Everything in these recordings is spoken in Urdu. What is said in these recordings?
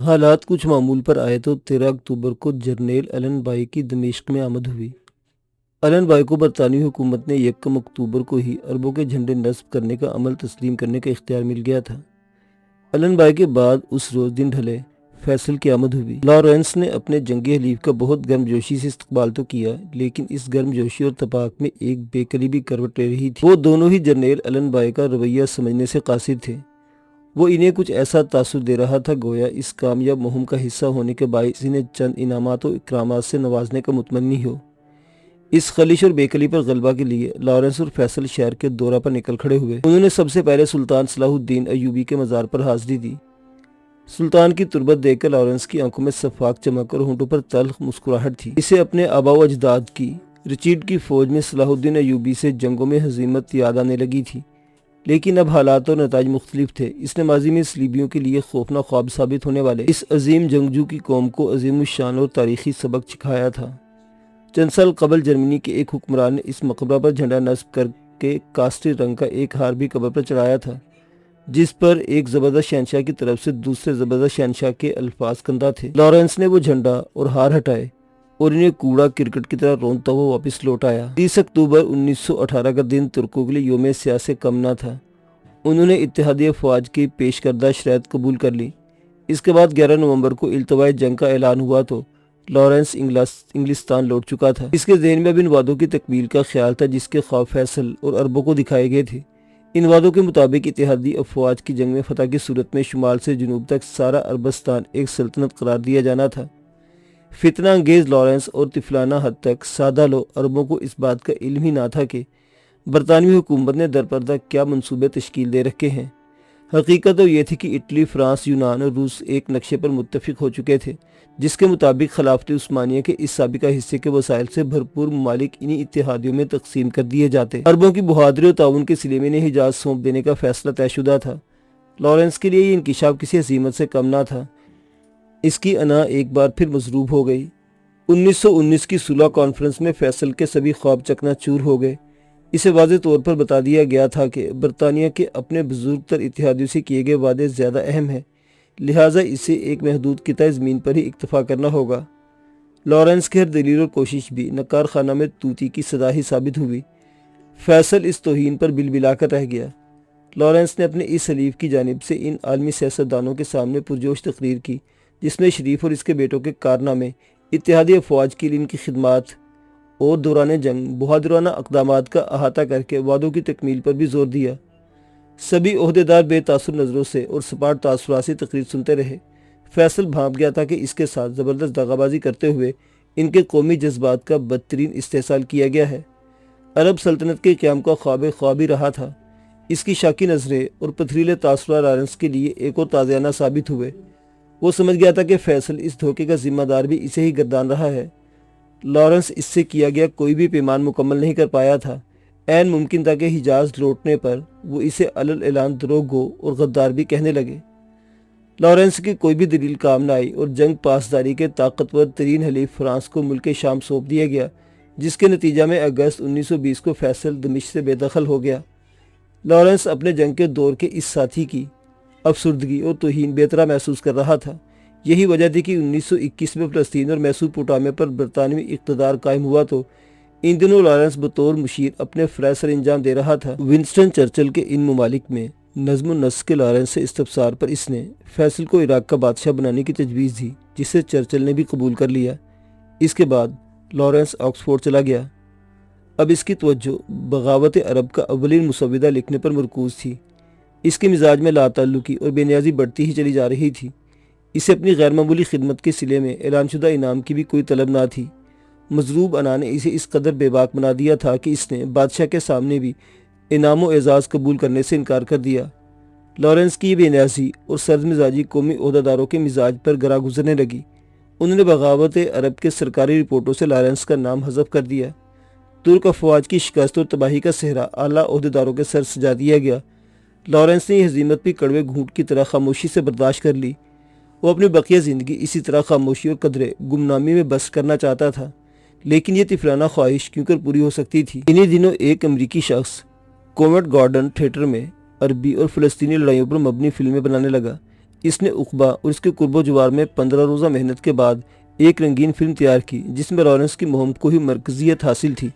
حالات کچھ معمول پر آئے تو 13 اکتوبر کو جرنیل ایلن بائی کی دمشق میں آمد ہوئی۔ ایلن بائی کو برطانوی حکومت نے 1 اکتوبر کو ہی عربوں کے جھنڈے نصب کرنے کا عمل تسلیم کرنے کا اختیار مل گیا تھا۔ ایلن بائی کے بعد اس روز دن ڈھلے فیصل کی آمد ہوئی۔ لارنس نے اپنے جنگی حلیف کا بہت گرم جوشی سے استقبال تو کیا، لیکن اس گرم جوشی اور تپاک میں ایک بے کلی بھی کروٹ لے رہی تھی۔ وہ دونوں ہی جرنیل ایلن بائی کا رویہ سمجھنے سے قاصر تھے۔ وہ انہیں کچھ ایسا تاثر دے رہا تھا گویا اس کامیاب مہم کا حصہ ہونے کے باعث انہیں چند انعامات و اکرامات سے نوازنے کا متمنی ہو۔ اس خلش اور بیکلی پر غلبہ کے لیے لارنس اور فیصل شہر کے دورہ پر نکل کھڑے ہوئے۔ انہوں نے سب سے پہلے سلطان صلاح الدین ایوبی کے مزار پر حاضری دی۔ سلطان کی تربت دیکھ کر لارنس کی آنکھوں میں شفاف چمک اور ہونٹوں پر تلخ مسکراہٹ تھی۔ اسے اپنے آباء و اجداد کی رچیڈ کی فوج میں صلاح الدین ایوبی سے جنگوں میں ہزیمت یاد آنے لگی تھی، لیکن اب حالات اور نتائج مختلف تھے۔ اس نے ماضی میں صلیبیوں کے لیے خوفناک خواب ثابت ہونے والے اس عظیم جنگجو کی قوم کو عظیم الشان اور تاریخی سبق سکھایا تھا۔ چند سال قبل جرمنی کے ایک حکمران نے اس مقبرہ پر جھنڈا نصب کر کے کاسٹی رنگ کا ایک ہار بھی قبر پر چڑھایا تھا، جس پر ایک زبردست شہنشاہ کی طرف سے دوسرے زبردست شہنشاہ کے الفاظ کندہ تھے۔ لارنس نے وہ جھنڈا اور ہار ہٹائے اور انہیں کوڑا کرکٹ کی طرح رونتا ہوا واپس لوٹ آیا۔ 30 اکتوبر 1918 کا دن ترکوں کے لیے یوم سیاہ سے کم نہ تھا۔ انہوں نے اتحادی افواج کی پیش کردہ شرائط قبول کر لی۔ اس کے بعد 11 نومبر کو التواء جنگ کا اعلان ہوا تو لارنس انگلستان لوٹ چکا تھا۔ اس کے ذہن میں اب ان وعدوں کی تکمیل کا خیال تھا جس کے خواب فیصل اور عربوں کو دکھائے گئے تھے۔ ان وعدوں کے مطابق اتحادی افواج کی جنگ میں فتح کی صورت میں شمال سے جنوب تک سارا عربستان ایک سلطنت قرار دیا جانا تھا۔ فتنہ انگیز لارنس اور طفلانہ حد تک سادہ لو عربوں کو اس بات کا علم ہی نہ تھا کہ برطانوی حکومت نے درپردہ کیا منصوبے تشکیل دے رکھے ہیں۔ حقیقت تو یہ تھی کہ اٹلی، فرانس، یونان اور روس ایک نقشے پر متفق ہو چکے تھے جس کے مطابق خلافت عثمانیہ کے اس سابقہ حصے کے وسائل سے بھرپور ممالک انہی اتحادیوں میں تقسیم کر دیے جاتے۔ عربوں کی بہادری اور تعاون کے صلے میں انہیں حجاز سونپ دینے کا فیصلہ طے شدہ تھا۔ لارنس کے لیے یہ انکشاف کسی ہزیمت سے کم نہ تھا۔ اس کی انا ایک بار پھر مضروب ہو گئی۔ 1919 کی صلح کانفرنس میں فیصل کے سبھی خواب چکنا چور ہو گئے۔ اسے واضح طور پر بتا دیا گیا تھا کہ برطانیہ کے اپنے بزرگ تر اتحادیوں سے کیے گئے وعدے زیادہ اہم ہیں، لہٰذا اسے ایک محدود قطع زمین پر ہی اکتفا کرنا ہوگا۔ لارنس کی ہر دلیل اور کوشش بھی نکار خانہ میں طوطی کی صدا ہی ثابت ہوئی۔ فیصل اس توہین پر بلبلا کر رہ گیا۔ لارنس نے اپنے اس حلیف کی جانب سے ان عالمی سیاستدانوں کے سامنے پرجوش تقریر کی جس میں شریف اور اس کے بیٹوں کے کارنامے، اتحادی افواج کے لیے ان کی خدمات اور دوران جنگ بہادرانہ اقدامات کا احاطہ کر کے وعدوں کی تکمیل پر بھی زور دیا۔ سبھی عہدیدار بے تاثر نظروں سے اور سپاٹ تاثرات سے تقریر سنتے رہے۔ فیصل بھانپ گیا تھا کہ اس کے ساتھ زبردست دغا بازی کرتے ہوئے ان کے قومی جذبات کا بدترین استحصال کیا گیا ہے۔ عرب سلطنت کے قیام کا خواب ہی رہا تھا۔ اس کی شاکی نظریں اور پتھریلے تاثرات لارنس کے لیے ایک اور تازیانہ ثابت ہوئے۔ وہ سمجھ گیا تھا کہ فیصل اس دھوکے کا ذمہ دار بھی اسے ہی گردان رہا ہے۔ لارنس اس سے کیا گیا کوئی بھی پیمان مکمل نہیں کر پایا تھا۔ عین ممکن تھا کہ حجاز لوٹنے پر وہ اسے علل اعلان دروغ گو اور غدار بھی کہنے لگے۔ لارنس کی کوئی بھی دلیل کام نہ آئی اور جنگ پاسداری کے طاقتور ترین حلیف فرانس کو ملک شام سونپ دیا گیا، جس کے نتیجہ میں اگست 1920 کو فیصل دمشق سے بے دخل ہو گیا۔ لارنس اپنے جنگ کے دور کے اس ساتھی کی افسردگی اور توہین بے طرح محسوس کر رہا تھا۔ یہی وجہ تھی کہ 1921 میں فلسطین اور میسوپوٹامیہ پر برطانوی اقتدار قائم ہوا تو ان دنوں لارنس بطور مشیر اپنے فرائض سر انجام دے رہا تھا۔ ونسٹن چرچل کے ان ممالک میں نظم و نسق کے لارنس سے استفسار پر اس نے فیصل کو عراق کا بادشاہ بنانے کی تجویز دی، جسے چرچل نے بھی قبول کر لیا۔ اس کے بعد لارنس آکسفورڈ چلا گیا۔ اب اس کی توجہ بغاوت عرب کا اولین مسودہ لکھنے پر مرکوز تھی۔ اس کے مزاج میں لا تعلقی اور بے نیازی بڑھتی ہی چلی جا رہی تھی۔ اسے اپنی غیر معمولی خدمت کے صلے میں اعلان شدہ انعام کی بھی کوئی طلب نہ تھی۔ مضروب انا نے اسے اس قدر بے باک بنا دیا تھا کہ اس نے بادشاہ کے سامنے بھی انعام و اعزاز قبول کرنے سے انکار کر دیا۔ لارنس کی بے نیازی اور سرد مزاجی قومی عہدیداروں کے مزاج پر گراں گزرنے لگی۔ انہوں نے بغاوت عرب کے سرکاری رپورٹوں سے لارنس کا نام حذف کر دیا۔ ترک افواج کی شکست اور تباہی کا صحرا اعلیٰ عہدیداروں کے سر سجا دیا گیا۔ لارنس نے یہ ہزیمت بھی کڑوے گھونٹ کی طرح خاموشی سے برداشت کر لی۔ وہ اپنی بقیہ زندگی اسی طرح خاموشی اور قدرے گمنامی میں بسر کرنا چاہتا تھا، لیکن یہ طفلانہ خواہش کیوں کر پوری ہو سکتی تھی۔ انہی دنوں ایک امریکی شخص کوونٹ گارڈن تھیٹر میں عربی اور فلسطینی لڑائیوں پر مبنی فلمیں بنانے لگا۔ اس نے عقبہ اور اس کے قرب و جوار میں 15 روزہ محنت کے بعد ایک رنگین فلم تیار کی جس میں لارنس کی مہم کو ہی مرکزیت حاصل تھی۔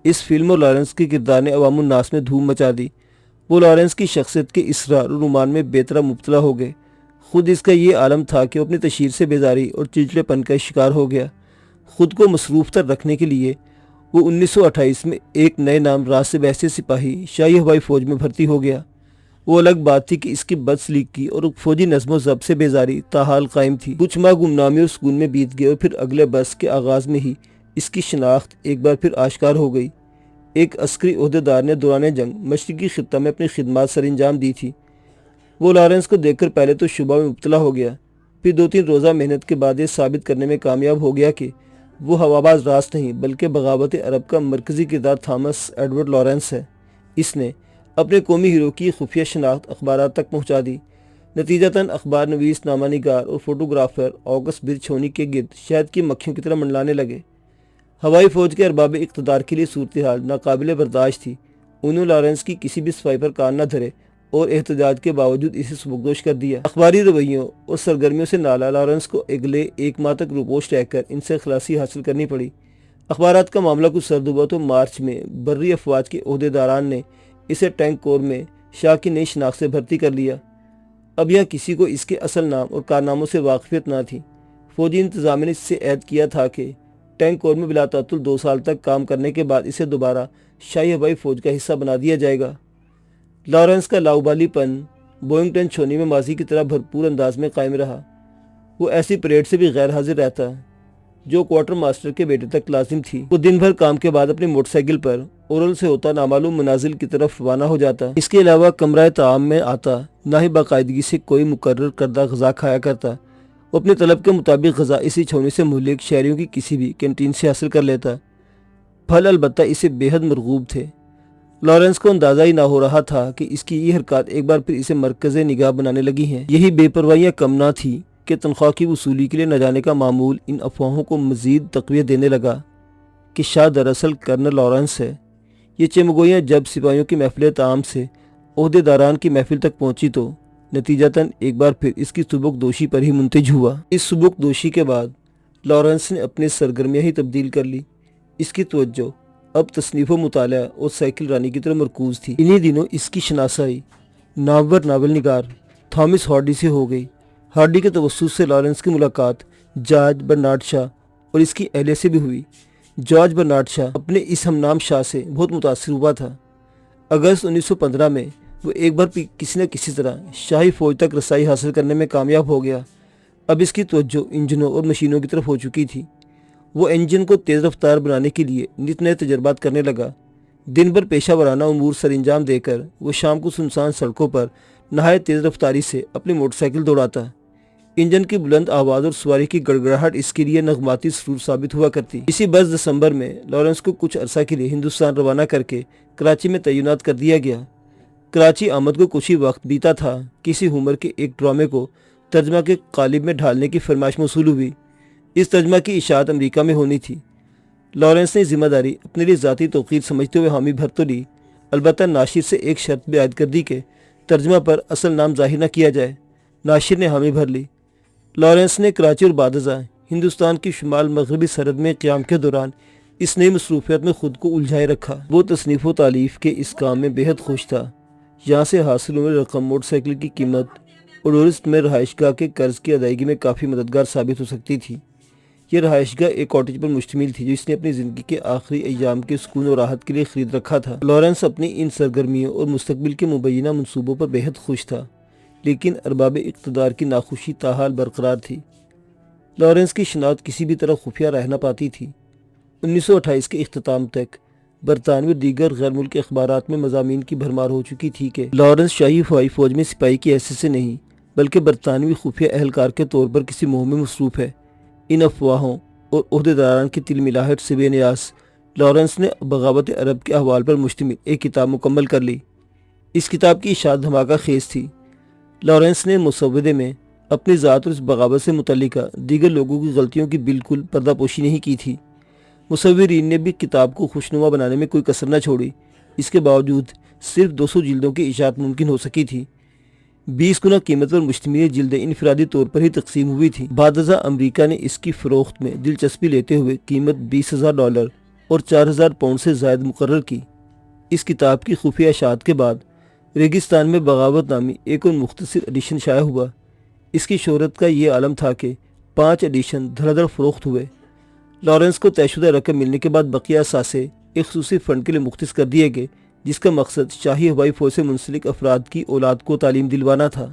اس فلم اور لارنس کے کردار نے عوام الناس میں دھوم مچا دی۔ وہ لارنس کی شخصیت کے اسرار اور رومان میں بے طرح مبتلا ہو گئے۔ خود اس کا یہ عالم تھا کہ وہ اپنی تشہیر سے بیزاری اور چڑچڑے پن کا شکار ہو گیا۔ خود کو مصروف تر رکھنے کے لیے وہ 1928 میں ایک نئے نام راز سے بحث سپاہی شاہی ہوائی فوج میں بھرتی ہو گیا۔ وہ الگ بات تھی کہ اس کی بدسلیقگی اور فوجی نظم و ضبط سے بیزاری تاحال قائم تھی۔ کچھ ماہ گمنامی اور سکون میں بیت گئے اور پھر اگلے برس کے آغاز میں ہی اس کی شناخت ایک بار پھر آشکار ہو گئی۔ ایک عسکری عہدیدار نے دوران جنگ مشرقی خطہ میں اپنی خدمات سر انجام دی تھی۔ وہ لارنس کو دیکھ کر پہلے تو شبہ میں مبتلا ہو گیا، پھر 2-3 روزہ محنت کے بعد یہ ثابت کرنے میں کامیاب ہو گیا کہ وہ ہواباز راز نہیں بلکہ بغاوت عرب کا مرکزی کردار تھامس ایڈورڈ لارنس ہے۔ اس نے اپنے قومی ہیرو کی خفیہ شناخت اخبارات تک پہنچا دی۔ نتیجتاً اخبار نویس، نامہ نگار اور فوٹوگرافر آگسٹ برچھونی کے گرد شہد کی مکھیوں کی طرح منڈلانے لگے۔ ہوائی فوج کے ارباب اقتدار کے لیے صورتحال ناقابل برداشت تھی۔ انہوں لارنس کی کسی بھی صفائی پر کان نہ دھرے اور احتجاج کے باوجود اسے سبکدوش کر دیا۔ اخباری رویوں اور سرگرمیوں سے نالا لارنس کو اگلے 1 ماہ تک روپوش رہ کر ان سے خلاصی حاصل کرنی پڑی۔ اخبارات کا معاملہ کچھ سرد ہوا تو مارچ میں بری افواج کے عہدیداران نے اسے ٹینک کور میں شاہ کی نئی شناخت سے بھرتی کر لیا۔ اب یہاں کسی کو اس کے اصل نام اور کارناموں سے واقفیت نہ تھی۔ فوجی انتظامیہ نے اس سے عہد کیا تھا کہ ٹینک کور میں بلا تعطل 2 سال تک کام کرنے کے بعد اسے دوبارہ شاہی ہوائی فوج کا حصہ بنا دیا جائے گا۔ لارنس کا لاؤبالی پن بوئنگٹن چھونی میں ماضی کی طرح بھرپور انداز میں قائم رہا۔ وہ ایسی پریڈ سے بھی غیر حاضر رہتا جو کوارٹر ماسٹر کے بیٹے تک لازم تھی۔ وہ دن بھر کام کے بعد اپنی موٹر سائیکل پر اورل سے ہوتا نامعلوم منازل کی طرف روانہ ہو جاتا۔ اس کے علاوہ کمرہ طعام میں آتا نہ ہی باقاعدگی سے کوئی مقرر کردہ غذا کھایا کرتا۔ وہ اپنے طلب کے مطابق غذا اسی چھونی سے مہلک شہریوں کی کسی بھی کینٹین سے حاصل کر لیتا۔ پھل البتہ اسے بے حد مرغوب تھے۔ لارنس کو اندازہ ہی نہ ہو رہا تھا کہ اس کی یہ حرکات ایک بار پھر اسے مرکز نگاہ بنانے لگی ہیں۔ یہی بے پروائیاں کم نہ تھی کہ تنخواہ کی وصولی کے لیے نہ جانے کا معمول ان افواہوں کو مزید تقویت دینے لگا کہ شاہ دراصل کرنل لارنس ہے۔ یہ چمگوئیاں جب سپاہیوں کی محفل طعام سے عہدیداران کی محفل تک پہنچی تو نتیجتاً ایک بار پھر اس کی سبک دوشی پر ہی منتج ہوا۔ اس سبک دوشی کے بعد لارنس نے اپنی سرگرمیاں ہی تبدیل کر لی۔ اس کی توجہ اب تصنیف و مطالعہ اور سائیکل رانی کی طرف مرکوز تھی۔ انہی دنوں اس کی شناسائی نامور ناول نگار تھامس ہارڈی سے ہو گئی۔ ہارڈی کے توسط سے لارنس کی ملاقات جارج برنارڈ شاہ اور اس کی اہلیہ سے بھی ہوئی۔ جارج برنارڈ شاہ اپنے اس ہم نام شاہ سے بہت متاثر ہوا تھا۔ اگست 1915 میں وہ ایک بار کسی نہ کسی طرح شاہی فوج تک رسائی حاصل کرنے میں کامیاب ہو گیا۔ اب اس کی توجہ انجنوں اور مشینوں کی طرف ہو چکی تھی۔ وہ انجن کو تیز رفتار بنانے کے لیے نت نئے تجربات کرنے لگا۔ دن بھر پیشہ ورانہ امور سر انجام دے کر وہ شام کو سنسان سڑکوں پر نہایت تیز رفتاری سے اپنی موٹر سائیکل دوڑاتا۔ انجن کی بلند آواز اور سواری کی گڑگڑاہٹ اس کے لیے نغماتی سرور ثابت ہوا کرتی۔ اسی برس دسمبر میں لارنس کو کچھ عرصہ کے لیے ہندوستان روانہ کر کے کراچی میں تعینات کر دیا گیا۔ کراچی آمد کو کچھ ہی وقت بیتا تھا کہ اسی عمر کے ایک ڈرامے کو ترجمہ کے قالب میں ڈھالنے کی فرمائش موصول ہوئی۔ اس ترجمہ کی اشاعت امریکہ میں ہونی تھی۔ لارنس نے ذمہ داری اپنے لیے ذاتی توقیر سمجھتے ہوئے حامی بھر تو لی، البتہ ناشر سے ایک شرط بھی عائد کر دی کہ ترجمہ پر اصل نام ظاہر نہ کیا جائے۔ ناشر نے حامی بھر لی۔ لارنس نے کراچی اور بعد ازاں ہندوستان کی شمال مغربی سرحد میں قیام کے دوران اس نئی مصروفیت میں خود کو الجھائے رکھا۔ وہ تصنیف و تالیف کے اس کام میں بے حد خوش تھا۔ یہاں سے حاصل ہونے رقم موٹر سائیکل کی قیمت اور ٹورسٹ میں رہائش گاہ کے قرض کی ادائیگی میں کافی مددگار ثابت ہو سکتی تھی۔ یہ رہائش گاہ ایک کاٹیج پر مشتمل تھی جو اس نے اپنی زندگی کے آخری ایام کے سکون و راحت کے لیے خرید رکھا تھا۔ لارنس اپنی ان سرگرمیوں اور مستقبل کے مبینہ منصوبوں پر بے حد خوش تھا، لیکن ارباب اقتدار کی ناخوشی تاحال برقرار تھی۔ لارنس کی شناخت کسی بھی طرح خفیہ رہ نہ پاتی تھی۔ 1928 کے اختتام تک برطانوی اور دیگر غیر ملکی اخبارات میں مضامین کی بھرمار ہو چکی تھی کہ لارنس شاہی ہوائی فوج میں سپاہی کی حیثیت سے نہیں بلکہ برطانوی خفیہ اہلکار کے طور پر کسی مہم میں مصروف ہے۔ ان افواہوں اور عہدیداران کی تل ملاحٹ سے بے نیاز لارنس نے بغاوت عرب کے احوال پر مشتمل ایک کتاب مکمل کر لی۔ اس کتاب کی اشاعت دھماکہ خیز تھی۔ لارنس نے مسودے میں اپنی ذات اور اس بغاوت سے متعلقہ دیگر لوگوں کی غلطیوں کی بالکل پردہ پوشی نہیں کی تھی۔ مصورین نے بھی کتاب کو خوشنما بنانے میں کوئی کسر نہ چھوڑی۔ اس کے باوجود صرف 200 جلدوں کی اشاعت ممکن ہو سکی تھی۔ 20 گنا قیمت پر مشتمل جلدیں انفرادی طور پر ہی تقسیم ہوئی تھی۔ بعد ازاں امریکہ نے اس کی فروخت میں دلچسپی لیتے ہوئے قیمت $20,000 اور 4,000 پاؤنڈ سے زائد مقرر کی۔ اس کتاب کی خفیہ اشاعت کے بعد ریگستان میں بغاوت نامی ایک اور مختصر ایڈیشن شائع ہوا۔ اس کی شہرت کا یہ عالم تھا کہ 5 ایڈیشن دھڑا دھڑ فروخت ہوئے۔ لارنس کو طے شدہ رقم ملنے کے بعد بقیہ اثاثے ایک خصوصی فنڈ کے لیے مختص کر دیے گئے، جس کا مقصد شاہی ہوائی فوج سے منسلک افراد کی اولاد کو تعلیم دلوانا تھا۔